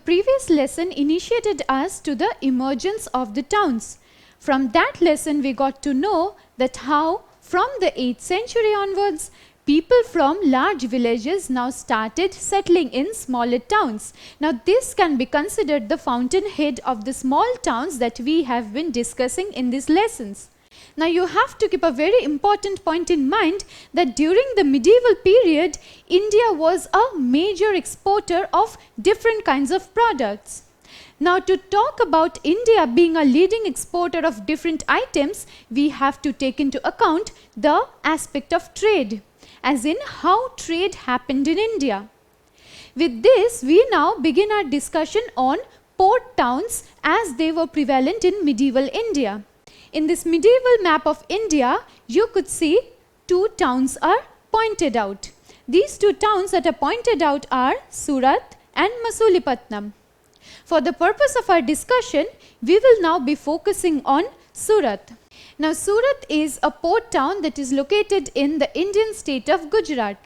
previous lesson initiated us to the emergence of the towns. From that lesson we got to know that how from the 8th century onwards, people from large villages now started settling in smaller towns. Now this can be considered the fountainhead of the small towns that we have been discussing in these lessons. Now you have to keep a very important point in mind that during the medieval period, India was a major exporter of different kinds of products. Now to talk about India being a leading exporter of different items, we have to take into account the aspect of trade, as in how trade happened in India. With this, we now begin our discussion on port towns as they were prevalent in medieval India. In this medieval map of India, you could see two towns are pointed out. These two towns that are pointed out are Surat and Masulipatnam. For the purpose of our discussion, we will now be focusing on Surat. Now Surat is a port town that is located in the Indian state of Gujarat.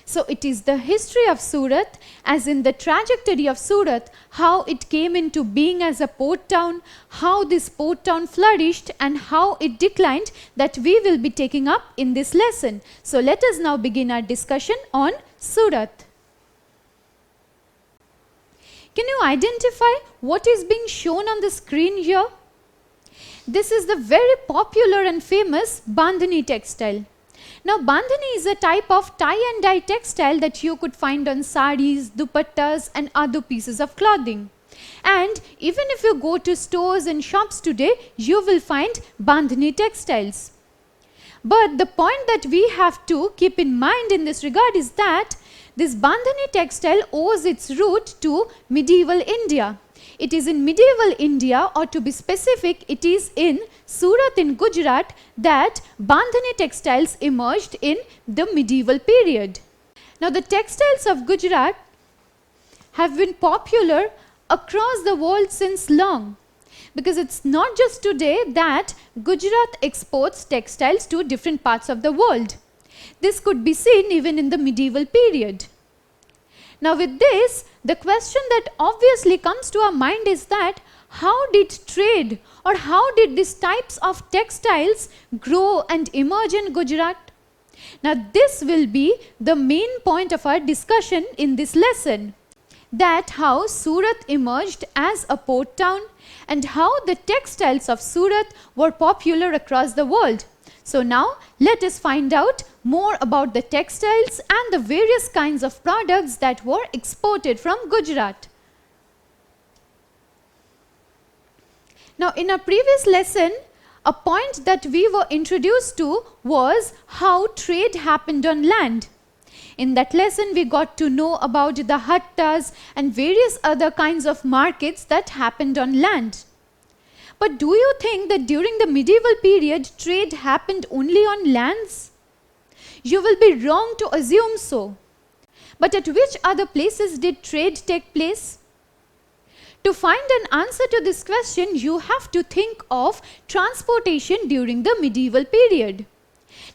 So it is the history of Surat, as in the trajectory of Surat, how it came into being as a port town, how this port town flourished and how it declined, that we will be taking up in this lesson. So let us now begin our discussion on Surat. Can you identify what is being shown on the screen here? This is the very popular and famous Bandhani textile. Now Bandhani is a type of tie and dye textile that you could find on saris, dupattas and other pieces of clothing. And even if you go to stores and shops today, you will find Bandhani textiles. But the point that we have to keep in mind in this regard is that this Bandhani textile owes its root to medieval India. It is in medieval India, or to be specific, it is in Surat in Gujarat that Bandhani textiles emerged in the medieval period. Now the textiles of Gujarat have been popular across the world since long, because it's not just today that Gujarat exports textiles to different parts of the world. This could be seen even in the medieval period. Now with this, the question that obviously comes to our mind is that how did trade or how did these types of textiles grow and emerge in Gujarat? Now this will be the main point of our discussion in this lesson, that how Surat emerged as a port town and how the textiles of Surat were popular across the world. So now let us find out more about the textiles and the various kinds of products that were exported from Gujarat. Now in our previous lesson, a point that we were introduced to was how trade happened on land. In that lesson, we got to know about the hattas and various other kinds of markets that happened on land. But do you think that during the medieval period, trade happened only on lands? You will be wrong to assume so. But at which other places did trade take place? To find an answer to this question, you have to think of transportation during the medieval period.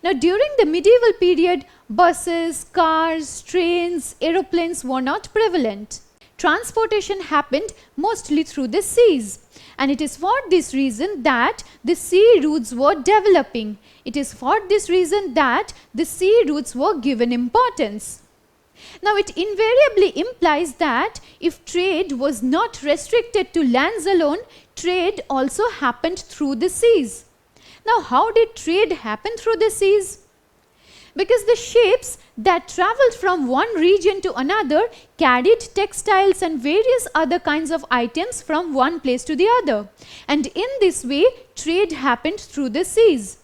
Now during the medieval period, buses, cars, trains, aeroplanes were not prevalent. Transportation happened mostly through the seas. And it is for this reason that the sea routes were developing. It is for this reason that the sea routes were given importance. Now it invariably implies that if trade was not restricted to lands alone, trade also happened through the seas. Now how did trade happen through the seas? Because the ships that traveled from one region to another carried textiles and various other kinds of items from one place to the other. And in this way, trade happened through the seas.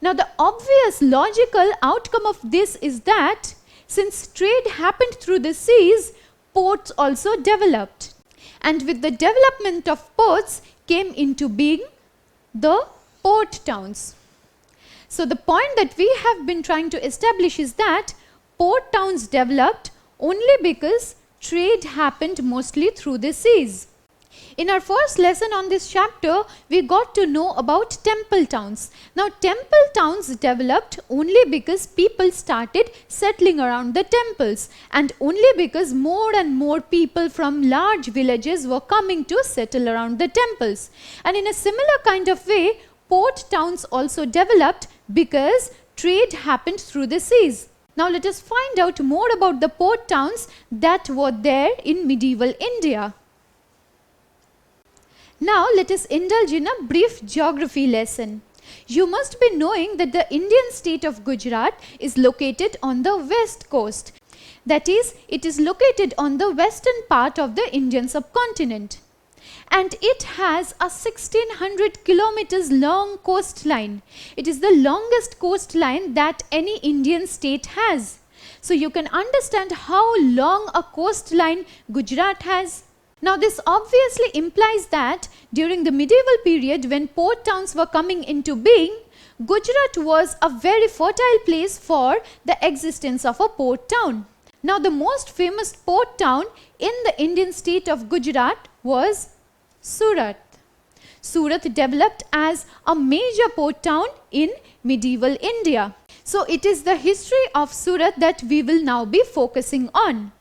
Now the obvious logical outcome of this is that since trade happened through the seas, ports also developed. And with the development of ports came into being the port towns. So the point that we have been trying to establish is that port towns developed only because trade happened mostly through the seas. In our first lesson on this chapter, we got to know about temple towns. Now, temple towns developed only because people started settling around the temples, and only because more and more people from large villages were coming to settle around the temples. And in a similar kind of way, port towns also developed because trade happened through the seas. Now, let us find out more about the port towns that were there in medieval India. Now, let us indulge in a brief geography lesson. You must be knowing that the Indian state of Gujarat is located on the west coast. That is, it is located on the western part of the Indian subcontinent. And it has a 1600 kilometers long coastline. It is the longest coastline that any Indian state has. So, you can understand how long a coastline Gujarat has. Now, this obviously implies that during the medieval period, when port towns were coming into being, Gujarat was a very fertile place for the existence of a port town. Now, the most famous port town in the Indian state of Gujarat was Surat. Surat developed as a major port town in medieval India. So, it is the history of Surat that we will now be focusing on.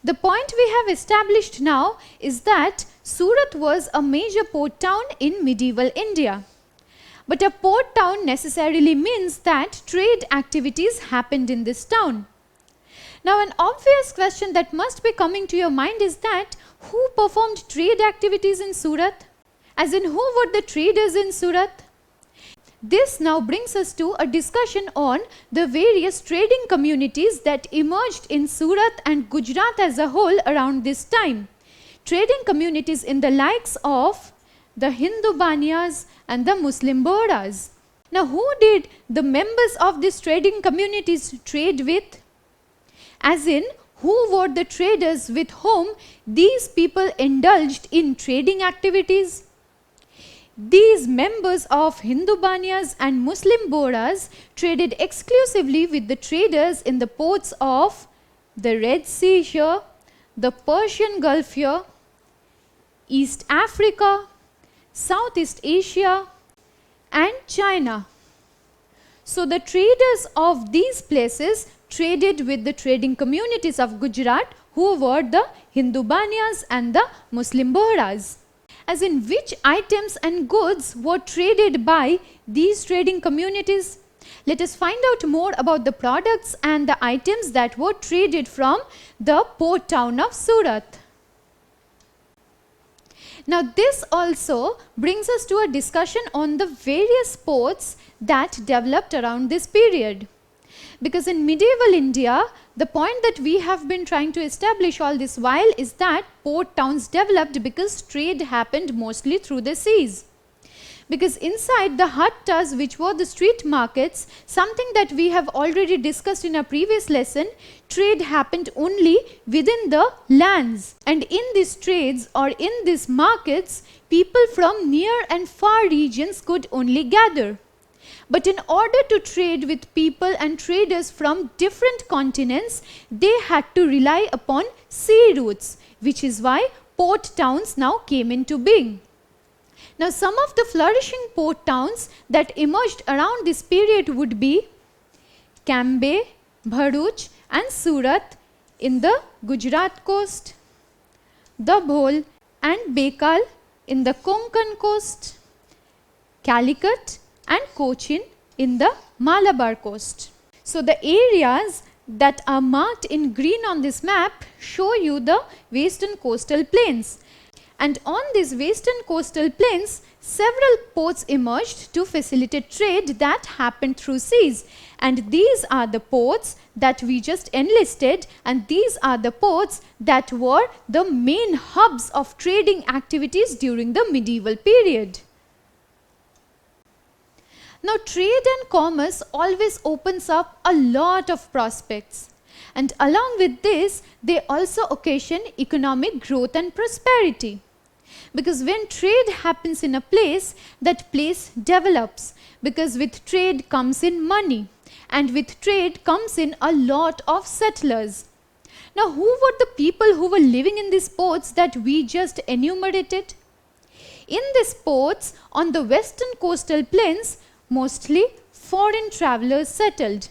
The point we have established now is that Surat was a major port town in medieval India. But a port town necessarily means that trade activities happened in this town. Now, an obvious question that must be coming to your mind is that who performed trade activities in Surat? As in, who were the traders in Surat? This now brings us to a discussion on the various trading communities that emerged in Surat and Gujarat as a whole around this time. Trading communities in the likes of the Hindu Banyas and the Muslim Bohras. Now, who did the members of these trading communities trade with? As in, who were the traders with whom these people indulged in trading activities? These members of Hindu Banyas and Muslim Bohras traded exclusively with the traders in the ports of the Red Sea here, the Persian Gulf here, East Africa, Southeast Asia and China. So, the traders of these places traded with the trading communities of Gujarat, who were the Hindu Banyas and the Muslim Bohras. As in, which items and goods were traded by these trading communities? Let us find out more about the products and the items that were traded from the port town of Surat. Now, this also brings us to a discussion on the various ports that developed around this period. Because in medieval India, the point that we have been trying to establish all this while is that port towns developed because trade happened mostly through the seas. Because inside the hattas, which were the street markets, something that we have already discussed in a previous lesson, trade happened only within the lands. And in these trades or in these markets, people from near and far regions could only gather. But in order to trade with people and traders from different continents, they had to rely upon sea routes, which is why port towns now came into being. Now, some of the flourishing port towns that emerged around this period would be Cambay, Bharuch and Surat in the Gujarat coast, Dabhol and Bekal in the Konkan coast, Calicut and Cochin in the Malabar coast. So, the areas that are marked in green on this map show you the western coastal plains. And on these western coastal plains, several ports emerged to facilitate trade that happened through seas. And these are the ports that we just enlisted, and these are the ports that were the main hubs of trading activities during the medieval period. Now, trade and commerce always opens up a lot of prospects, and along with this, they also occasion economic growth and prosperity. Because when trade happens in a place, that place develops, because with trade comes in money, and with trade comes in a lot of settlers. Now, who were the people who were living in these ports that we just enumerated? In these ports on the western coastal plains, mostly foreign travelers settled,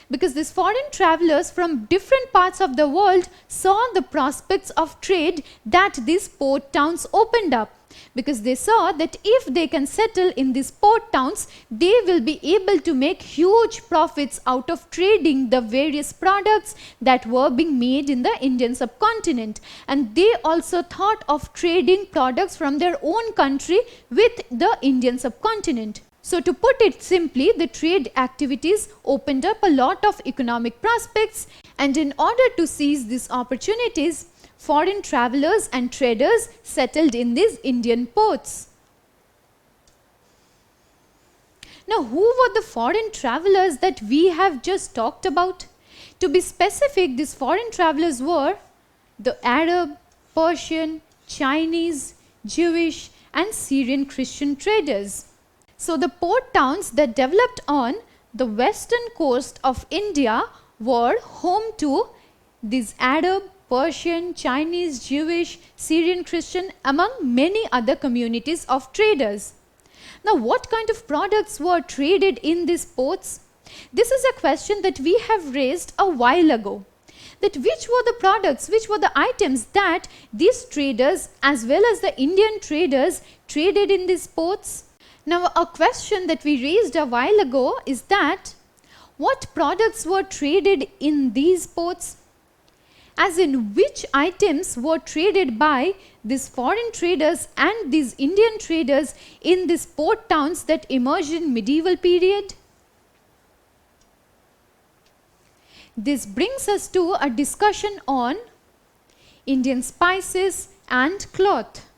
because these foreign travelers from different parts of the world saw the prospects of trade that these port towns opened up, because they saw that if they can settle in these port towns, they will be able to make huge profits out of trading the various products that were being made in the Indian subcontinent. And they also thought of trading products from their own country with the Indian subcontinent. So to put it simply, the trade activities opened up a lot of economic prospects, and in order to seize these opportunities, foreign travelers and traders settled in these Indian ports. Now, who were the foreign travelers that we have just talked about? To be specific, these foreign travelers were the Arab, Persian, Chinese, Jewish, and Syrian Christian traders. So the port towns that developed on the western coast of India were home to these Arab, Persian, Chinese, Jewish, Syrian Christian, among many other communities of traders. Now, what kind of products were traded in these ports? This is a question that we have raised a while ago. That which were the products, which were the items that these traders as well as the Indian traders traded in these ports? Now, a question that we raised a while ago is that what products were traded in these ports? As in, which items were traded by these foreign traders and these Indian traders in these port towns that emerged in medieval period? This brings us to a discussion on Indian spices and cloth.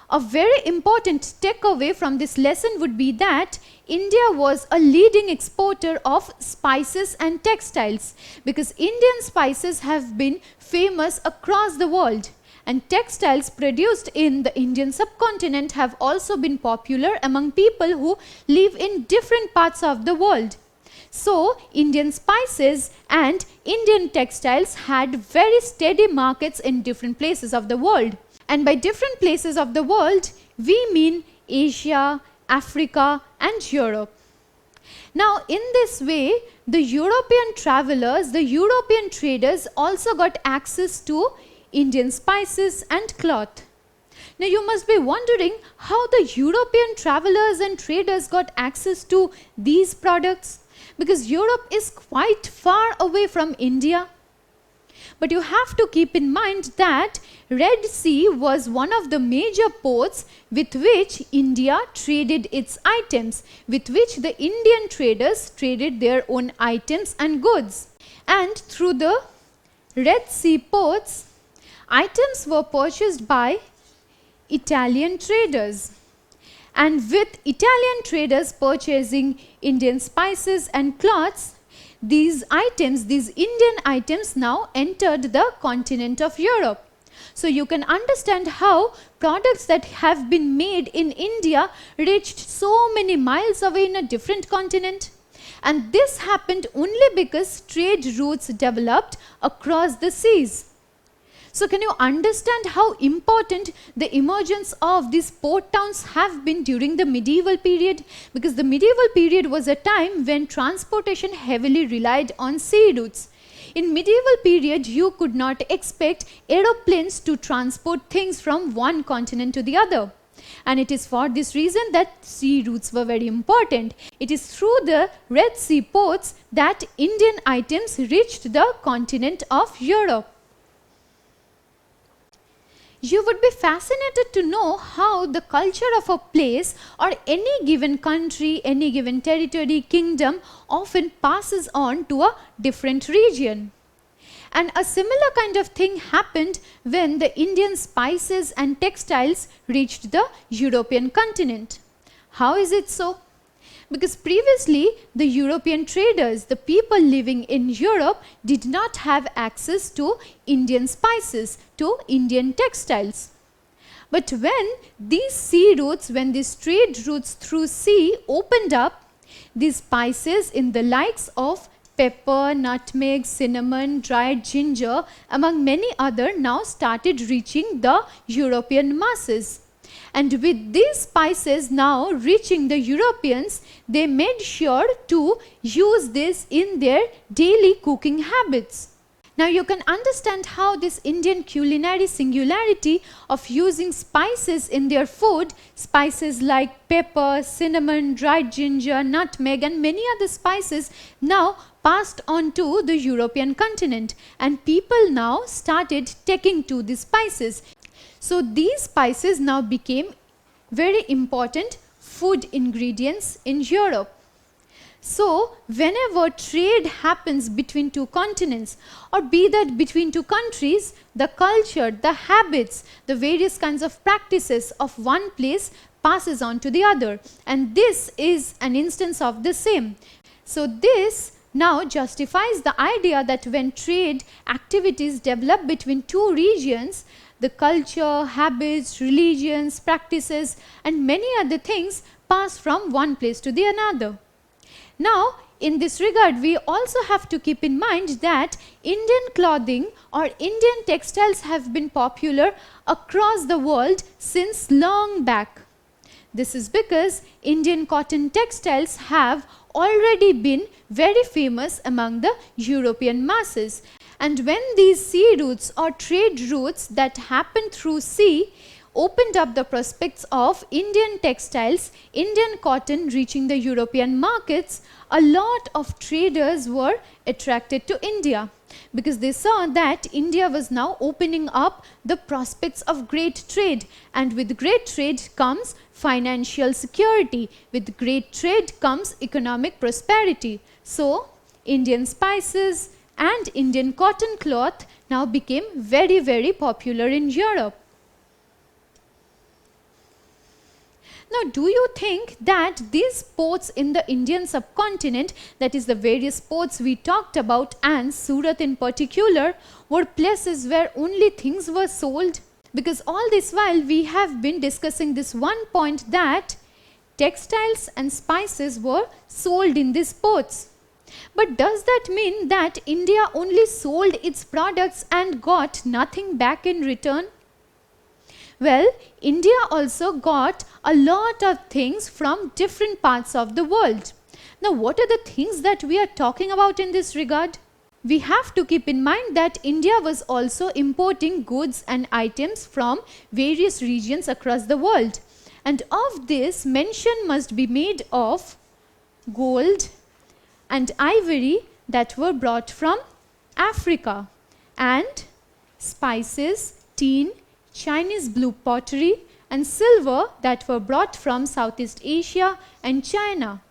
A very important takeaway from this lesson would be that India was a leading exporter of spices and textiles, because Indian spices have been famous across the world, and textiles produced in the Indian subcontinent have also been popular among people who live in different parts of the world. So, Indian spices and Indian textiles had very steady markets in different places of the world. And by different places of the world, we mean Asia, Africa, and Europe. Now, in this way, the European travelers, the European traders also got access to Indian spices and cloth. Now, you must be wondering how the European travelers and traders got access to these products, because Europe is quite far away from India. But you have to keep in mind that Red Sea was one of the major ports with which India traded its items, with which the Indian traders traded their own items and goods. And through the Red Sea ports, items were purchased by Italian traders. And with Italian traders purchasing Indian spices and cloths, these items, these Indian items now entered the continent of Europe. So you can understand how products that have been made in India reached so many miles away in a different continent. And this happened only because trade routes developed across the seas. So can you understand how important the emergence of these port towns have been during the medieval period? Because the medieval period was a time when transportation heavily relied on sea routes. In medieval period, you could not expect aeroplanes to transport things from one continent to the other. And it is for this reason that sea routes were very important. It is through the Red Sea ports that Indian items reached the continent of Europe. You would be fascinated to know how the culture of a place or any given country, any given territory, kingdom often passes on to a different region. And a similar kind of thing happened when the Indian spices and textiles reached the European continent. How is it so? Because previously the European traders, the people living in Europe, did not have access to Indian spices, to Indian textiles. But when these sea routes, when these trade routes through sea opened up, these spices in the likes of pepper, nutmeg, cinnamon, dried ginger, among many other, now started reaching the European masses. And with these spices now reaching the Europeans, they made sure to use this in their daily cooking habits. Now you can understand how this Indian culinary singularity of using spices in their food, spices like pepper, cinnamon, dried ginger, nutmeg and many other spices now passed on to the European continent, and people now started taking to these spices. So these spices now became very important food ingredients in Europe. So whenever trade happens between two continents, or be that between two countries, the culture, the habits, the various kinds of practices of one place passes on to the other, and this is an instance of the same. So this now justifies the idea that when trade activities develop between two regions, the culture, habits, religions, practices and many other things pass from one place to the another. Now, in this regard, we also have to keep in mind that Indian clothing or Indian textiles have been popular across the world since long back. This is because Indian cotton textiles have already been very famous among the European masses. And when these sea routes or trade routes that happened through sea opened up the prospects of Indian textiles, Indian cotton reaching the European markets, a lot of traders were attracted to India because they saw that India was now opening up the prospects of great trade, and with great trade comes financial security, with great trade comes economic prosperity. So Indian spices and Indian cotton cloth now became very, very popular in Europe. Now, do you think that these ports in the Indian subcontinent, that is the various ports we talked about and Surat in particular, were places where only things were sold? Because all this while we have been discussing this one point that textiles and spices were sold in these ports. But does that mean that India only sold its products and got nothing back in return? Well, India also got a lot of things from different parts of the world. Now, what are the things that we are talking about in this regard? We have to keep in mind that India was also importing goods and items from various regions across the world. And of this, mention must be made of gold and ivory that were brought from Africa, and spices, tin, Chinese blue pottery and silver that were brought from Southeast Asia and China.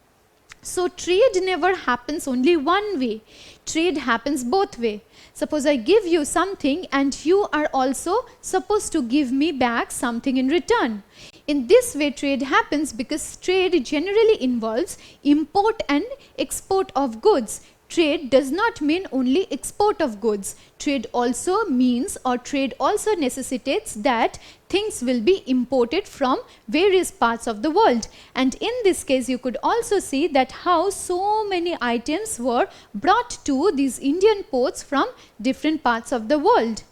So trade never happens only one way. Trade happens both way. Suppose I give you something and you are also supposed to give me back something in return. In this way trade happens because trade generally involves import and export of goods. Trade does not mean only export of goods. Trade also means, or trade also necessitates that things will be imported from various parts of the world. And in this case, you could also see that how so many items were brought to these Indian ports from different parts of the world.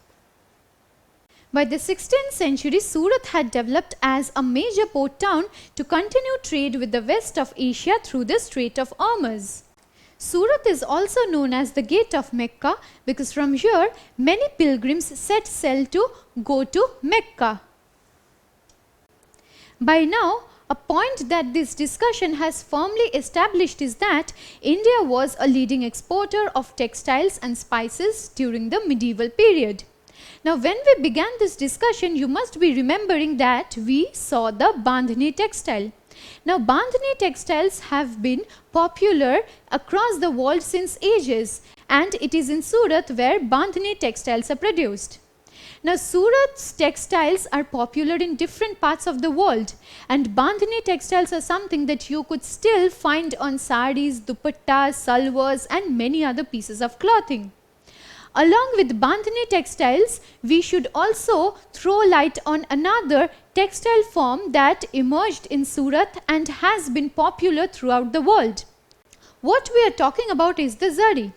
By the 16th century, Surat had developed as a major port town to continue trade with the west of Asia through the Strait of Hormuz. Surat is also known as the Gate of Mecca because from here many pilgrims set sail to go to Mecca. By now, a point that this discussion has firmly established is that India was a leading exporter of textiles and spices during the medieval period. Now, when we began this discussion, you must be remembering that we saw the Bandhani textile. Now, Bandhani textiles have been popular across the world since ages, and it is in Surat where Bandhani textiles are produced. Now, Surat's textiles are popular in different parts of the world, and Bandhani textiles are something that you could still find on saris, dupattas, salwars and many other pieces of clothing. Along with Bandhani textiles, we should also throw light on another textile form that emerged in Surat and has been popular throughout the world. what we are talking about is the Zari.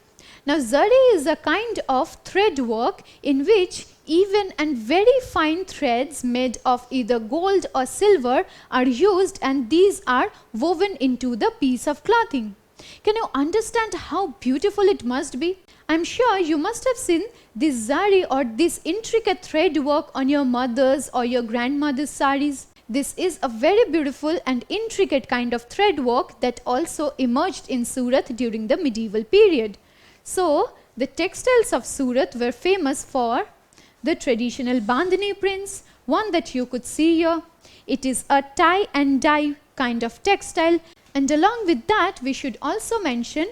Now Zari is a kind of thread work in which even and very fine threads made of either gold or silver are used, and these are woven into the piece of clothing. Can you understand how beautiful it must be? I'm sure you must have seen this Zari or this intricate thread work on your mother's or your grandmother's saris. This is a very beautiful and intricate kind of thread work that also emerged in Surat during the medieval period. So, the textiles of Surat were famous for the traditional bandhani prints, one that you could see here. It is a tie and dye kind of textile, and along with that we should also mention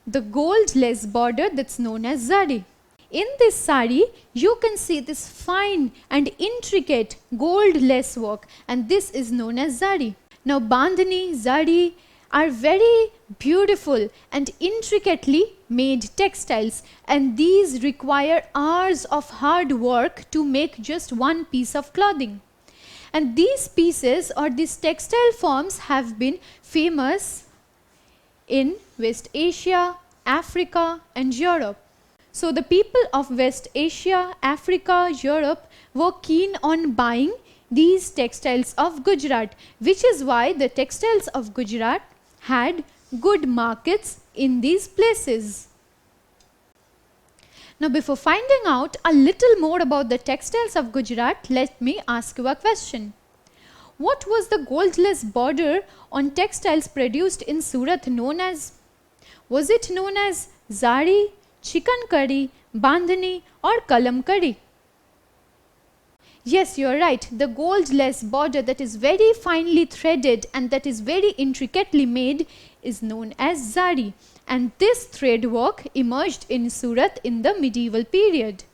the gold lace border that's known as Zari. In this sari, you can see this fine and intricate gold lace work, and this is known as Zari. Now bandhani, Zari are very beautiful and intricately made textiles, and these require hours of hard work to make just one piece of clothing. And these pieces or these textile forms have been famous in West Asia, Africa and Europe. So the people of West Asia, Africa, Europe were keen on buying these textiles of Gujarat, which is why the textiles of Gujarat had good markets in these places. Now before finding out a little more about the textiles of Gujarat, let me ask you a question. What was the gold lace border on textiles produced in Surat known as? Was it known as Zari, Chikankari, Bandhani or Kalamkari? Yes, you are right. The gold lace border that is very finely threaded and that is very intricately made is known as Zari, and this thread work emerged in Surat in the medieval period.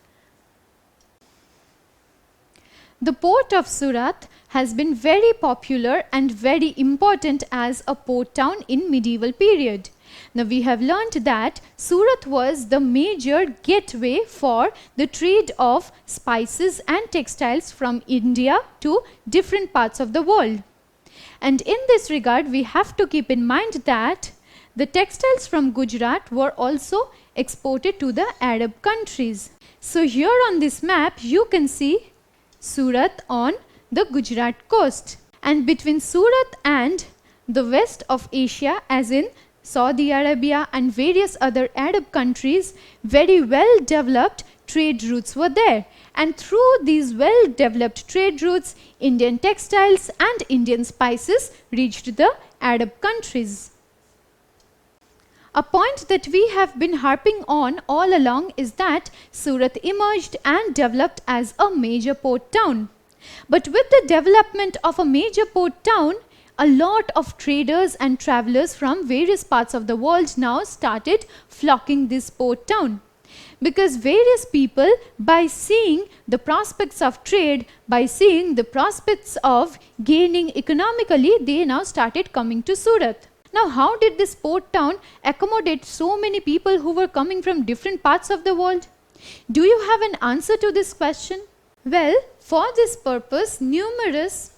The port of Surat has been very popular and very important as a port town in medieval period. Now we have learnt that Surat was the major gateway for the trade of spices and textiles from India to different parts of the world. And in this regard, we have to keep in mind that the textiles from Gujarat were also exported to the Arab countries. So here on this map, you can see Surat on the Gujarat coast. And between Surat and the west of Asia, as in Saudi Arabia and various other Arab countries, very well developed trade routes were there. And through these well developed trade routes, Indian textiles and Indian spices reached the Arab countries. A point that we have been harping on all along is that Surat emerged and developed as a major port town. But with the development of a major port town, a lot of traders and travelers from various parts of the world now started flocking this port town. Because various people, by seeing the prospects of trade, by seeing the prospects of gaining economically, they now started coming to Surat. Now, how did this port town accommodate so many people who were coming from different parts of the world? Do you have an answer to this question? Well, for this purpose, numerous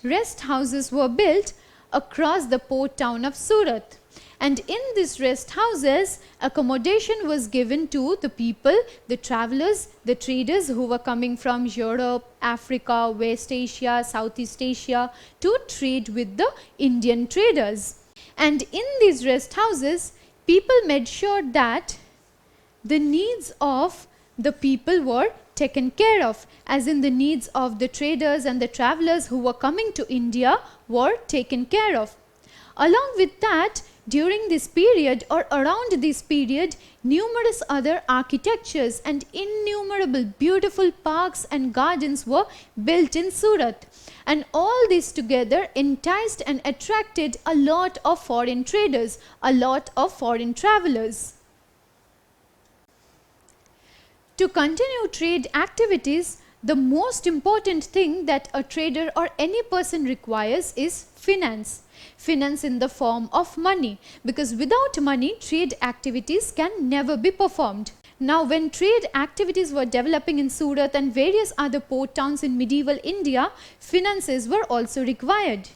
rest houses were built across the port town of Surat. And in these rest houses, accommodation was given to the people, the travelers, the traders who were coming from Europe, Africa, West Asia, Southeast Asia to trade with the Indian traders. And in these rest houses, people made sure that the needs of the people were taken care of, as in the needs of the traders and the travelers who were coming to India were taken care of. Along with that, during this period or around this period, numerous other architectures and innumerable beautiful parks and gardens were built in Surat. And all this together enticed and attracted a lot of foreign traders, a lot of foreign travelers. To continue trade activities, the most important thing that a trader or any person requires is finance. Finance in the form of money, because without money, trade activities can never be performed. Now, when trade activities were developing in Surat and various other port towns in medieval India, finances were also required.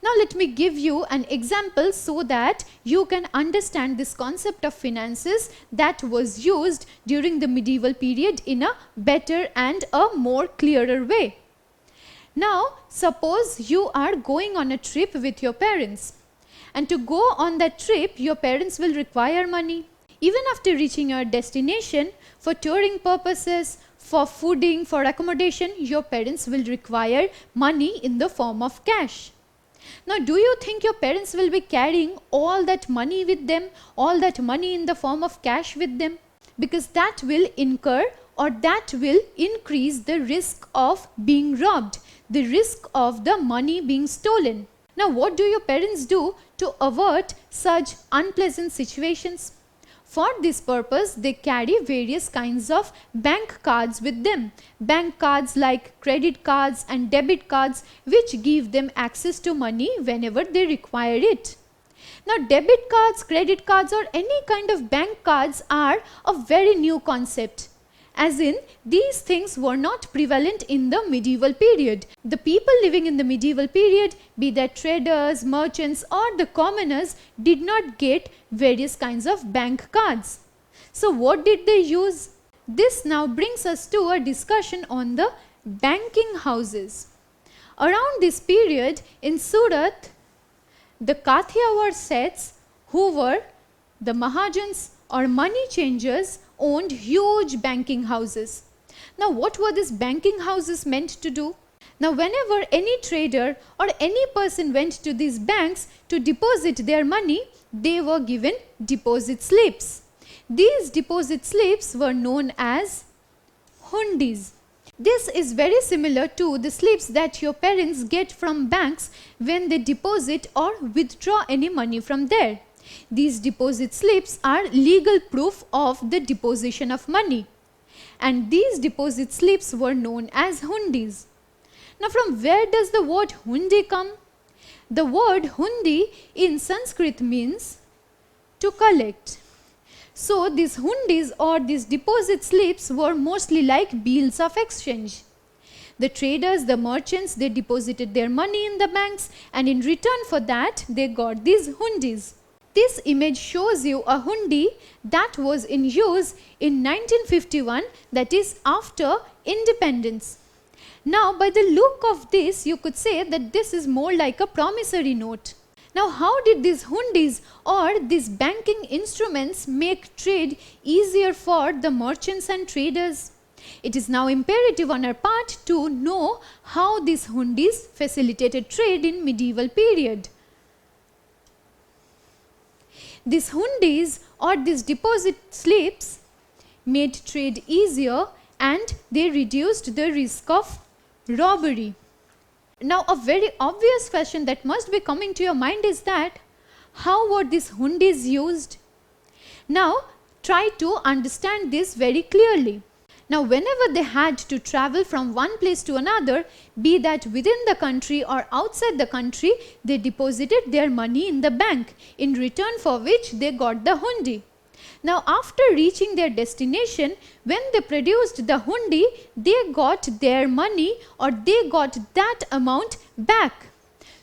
Now let me give you an example so that you can understand this concept of finances that was used during the medieval period in a better and a more clearer way. Now suppose you are going on a trip with your parents, and to go on that trip your parents will require money. Even after reaching your destination, for touring purposes, for fooding, for accommodation, your parents will require money in the form of cash. Now, do you think your parents will be carrying all that money with them, all that money in the form of cash with them? Because that will incur, or that will increase the risk of being robbed, the risk of the money being stolen. Now, what do your parents do to avert such unpleasant situations? For this purpose, they carry various kinds of bank cards with them. Bank cards like credit cards and debit cards, which give them access to money whenever they require it. Now, debit cards, credit cards, or any kind of bank cards are a very new concept. As in, these things were not prevalent in the medieval period. The people living in the medieval period, be that traders, merchants, or the commoners, did not get various kinds of bank cards. So what did they use? This now brings us to a discussion on the banking houses. Around this period in Surat, the Kathiawar Seths, who were the Mahajans or money changers, owned huge banking houses. Now, what were these banking houses meant to do? Now, whenever any trader or any person went to these banks to deposit their money, they were given deposit slips. These deposit slips were known as hundis. This is very similar to the slips that your parents get from banks when they deposit or withdraw any money from there. These deposit slips are legal proof of the deposition of money, and these deposit slips were known as hundis. Now, from where does the word hundi come? The word hundi in Sanskrit means to collect. So, these hundis or these deposit slips were mostly like bills of exchange. The traders, the merchants, they deposited their money in the banks, and in return for that, they got these hundis. This image shows you a hundi that was in use in 1951, that is after independence. Now, by the look of this, you could say that this is more like a promissory note. Now, how did these hundis or these banking instruments make trade easier for the merchants and traders? It is now imperative on our part to know how these hundis facilitated trade in medieval period. These hundis or these deposit slips made trade easier, and they reduced the risk of robbery. Now, a very obvious question that must be coming to your mind is that how were these hundis used? Now, try to understand this very clearly. Now, whenever they had to travel from one place to another, be that within the country or outside the country, they deposited their money in the bank, in return for which they got the hundi. Now, after reaching their destination, when they produced the hundi, they got their money or they got that amount back.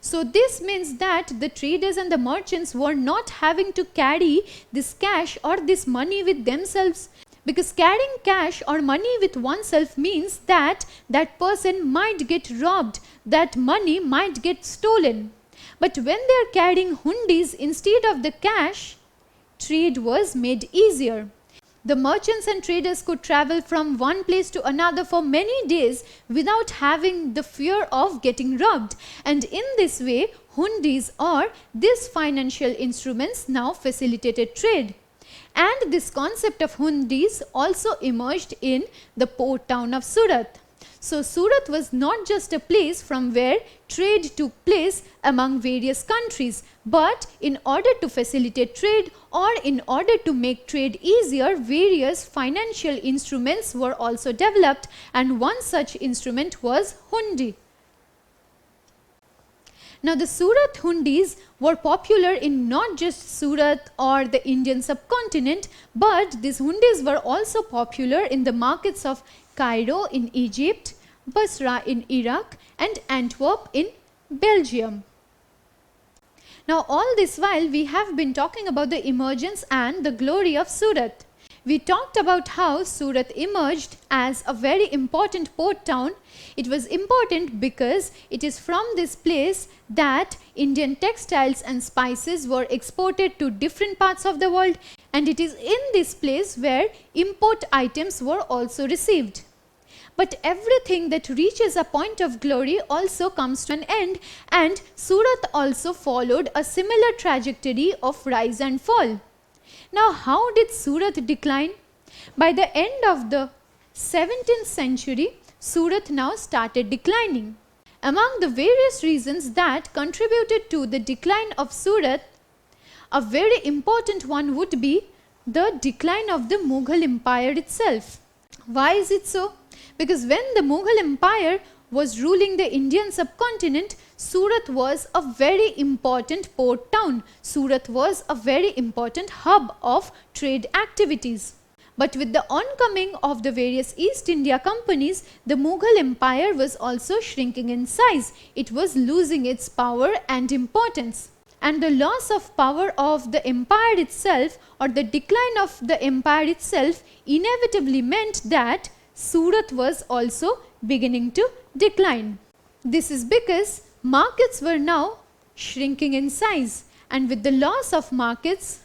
So, this means that the traders and the merchants were not having to carry this cash or this money with themselves. Because carrying cash or money with oneself means that that person might get robbed, that money might get stolen. But when they are carrying hundis instead of the cash, trade was made easier. The merchants and traders could travel from one place to another for many days without having the fear of getting robbed. And in this way, hundis or these financial instruments now facilitated trade. And this concept of hundis also emerged in the port town of Surat. So, Surat was not just a place from where trade took place among various countries, but in order to facilitate trade or in order to make trade easier, various financial instruments were also developed, and one such instrument was hundi. Now, the Surat hundis were popular in not just Surat or the Indian subcontinent, but these hundis were also popular in the markets of Cairo in Egypt, Basra in Iraq, and Antwerp in Belgium. Now all this while we have been talking about the emergence and the glory of Surat. We talked about how Surat emerged as a very important port town. It was important because it is from this place that Indian textiles and spices were exported to different parts of the world, and it is in this place where import items were also received. But everything that reaches a point of glory also comes to an end, and Surat also followed a similar trajectory of rise and fall. Now how did Surat decline? By the end of the 17th century, Surat now started declining. Among the various reasons that contributed to the decline of Surat, a very important one would be the decline of the Mughal Empire itself. Why is it so? Because when the Mughal Empire was ruling the Indian subcontinent, Surat was a very important port town. Surat was a very important hub of trade activities. But with the oncoming of the various East India companies, the Mughal Empire was also shrinking in size. It was losing its power and importance. And the loss of power of the empire itself, or the decline of the empire itself, inevitably meant that Surat was also beginning to decline. This is because markets were now shrinking in size, and with the loss of markets,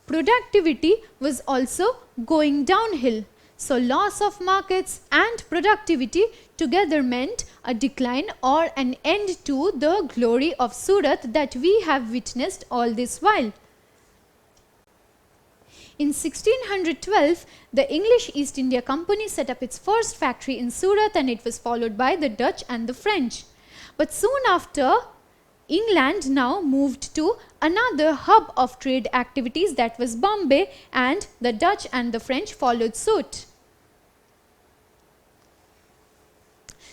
productivity was also going downhill. So loss of markets and productivity together meant a decline or an end to the glory of Surat that we have witnessed all this while. In 1612, the English East India Company set up its first factory in Surat, and it was followed by the Dutch and the French. But soon after, England now moved to another hub of trade activities, that was Bombay, and the Dutch and the French followed suit.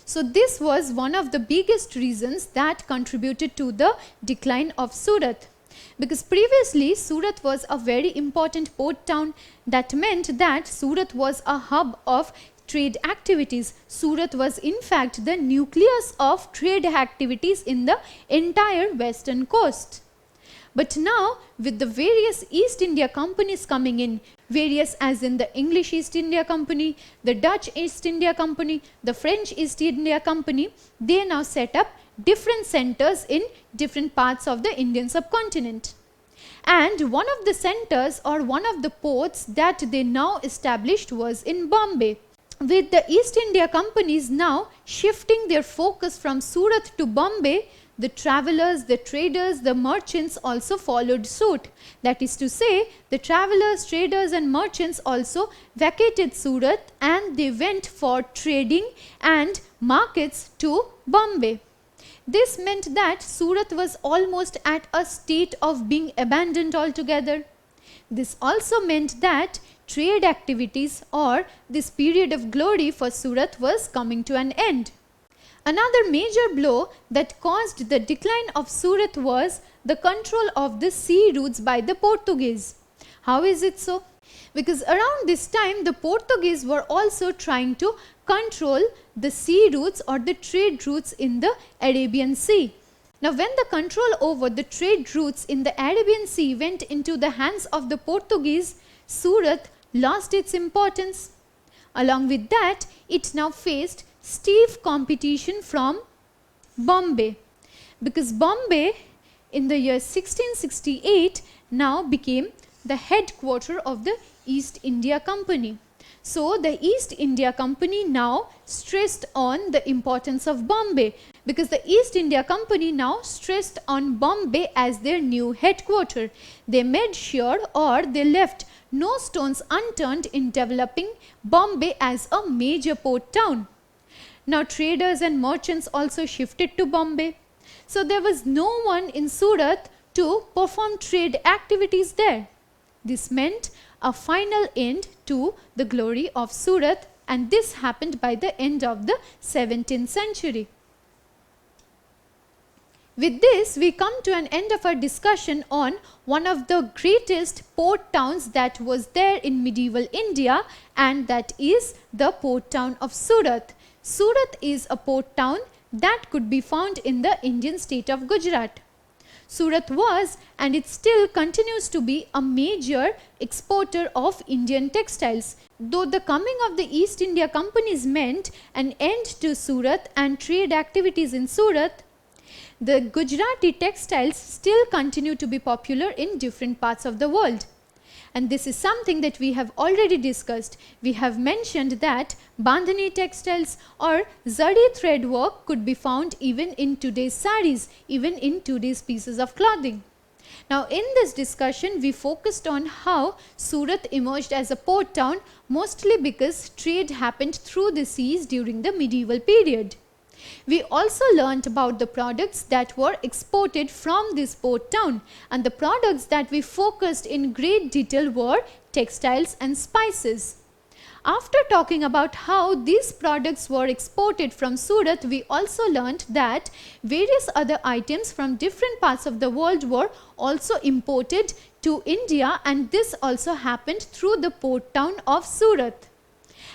So this was one of the biggest reasons that contributed to the decline of Surat. Because previously Surat was a very important port town. That meant that Surat was a hub of trade activities. Surat was in fact the nucleus of trade activities in the entire western coast. But now with the various East India companies coming in, various as in the English East India Company, the Dutch East India Company, the French East India Company, they now set up different centers in different parts of the Indian subcontinent. And one of the centers or one of the ports that they now established was in Bombay. With the East India companies now shifting their focus from Surat to Bombay, the travelers, the traders, the merchants also followed suit. That is to say, the travelers, traders and merchants also vacated Surat and they went for trading and markets to Bombay. This meant that Surat was almost at a state of being abandoned altogether. This also meant that trade activities or this period of glory for Surat was coming to an end. Another major blow that caused the decline of Surat was the control of the sea routes by the Portuguese. How is it so? Because around this time the Portuguese were also trying to control the sea routes or the trade routes in the Arabian Sea. Now when the control over the trade routes in the Arabian Sea went into the hands of the Portuguese, Surat lost its importance. Along with that, it now faced stiff competition from Bombay, because Bombay in the year 1668 now became the headquarter of the East India Company. So the East India Company now stressed on the importance of Bombay, because the East India Company now stressed on Bombay as their new headquarter. They made sure or they left no stones unturned in developing Bombay as a major port town. Now traders and merchants also shifted to Bombay. So there was no one in Surat to perform trade activities there. This meant a final end to the glory of Surat, and this happened by the end of the 17th century. With this, we come to an end of our discussion on one of the greatest port towns that was there in medieval India, and that is the port town of Surat. Surat is a port town that could be found in the Indian state of Gujarat. Surat was and it still continues to be a major exporter of Indian textiles. Though the coming of the East India companies meant an end to Surat and trade activities in Surat, the Gujarati textiles still continue to be popular in different parts of the world. And this is something that we have already discussed. We have mentioned that Bandhani textiles or Zari thread work could be found even in today's saris, even in today's pieces of clothing. Now in this discussion we focused on how Surat emerged as a port town, mostly because trade happened through the seas during the medieval period. We also learnt about the products that were exported from this port town, and the products that we focused in great detail were textiles and spices. After talking about how these products were exported from Surat, we also learnt that various other items from different parts of the world were also imported to India, and this also happened through the port town of Surat.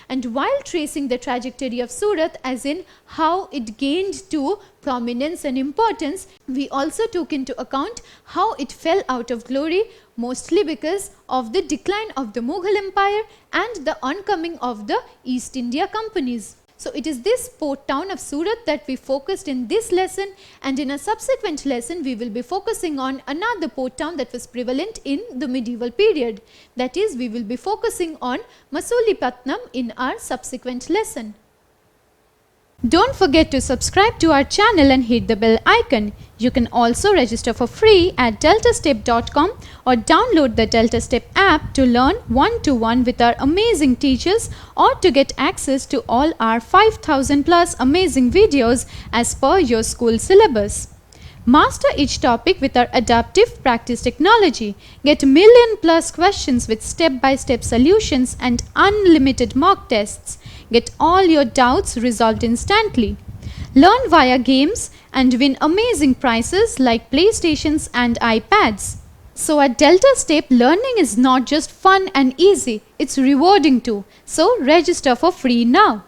And while tracing the trajectory of Surat, as in how it gained to prominence and importance, we also took into account how it fell out of glory, mostly because of the decline of the Mughal Empire and the oncoming of the East India companies. So it is this port town of Surat that we focused in this lesson, and in a subsequent lesson we will be focusing on another port town that was prevalent in the medieval period. That is, we will be focusing on Masulipatnam in our subsequent lesson. Don't forget to subscribe to our channel and hit the bell icon. You can also register for free at DeltaStep.com or download the DeltaStep app to learn one-to-one with our amazing teachers, or to get access to all our 5,000 plus amazing videos as per your school syllabus. Master each topic with our adaptive practice technology. Get million plus questions with step-by-step solutions and unlimited mock tests. Get all your doubts resolved instantly. Learn via games and win amazing prizes like PlayStations and iPads. So at DeltaStep, learning is not just fun and easy, it's rewarding too. So register for free now.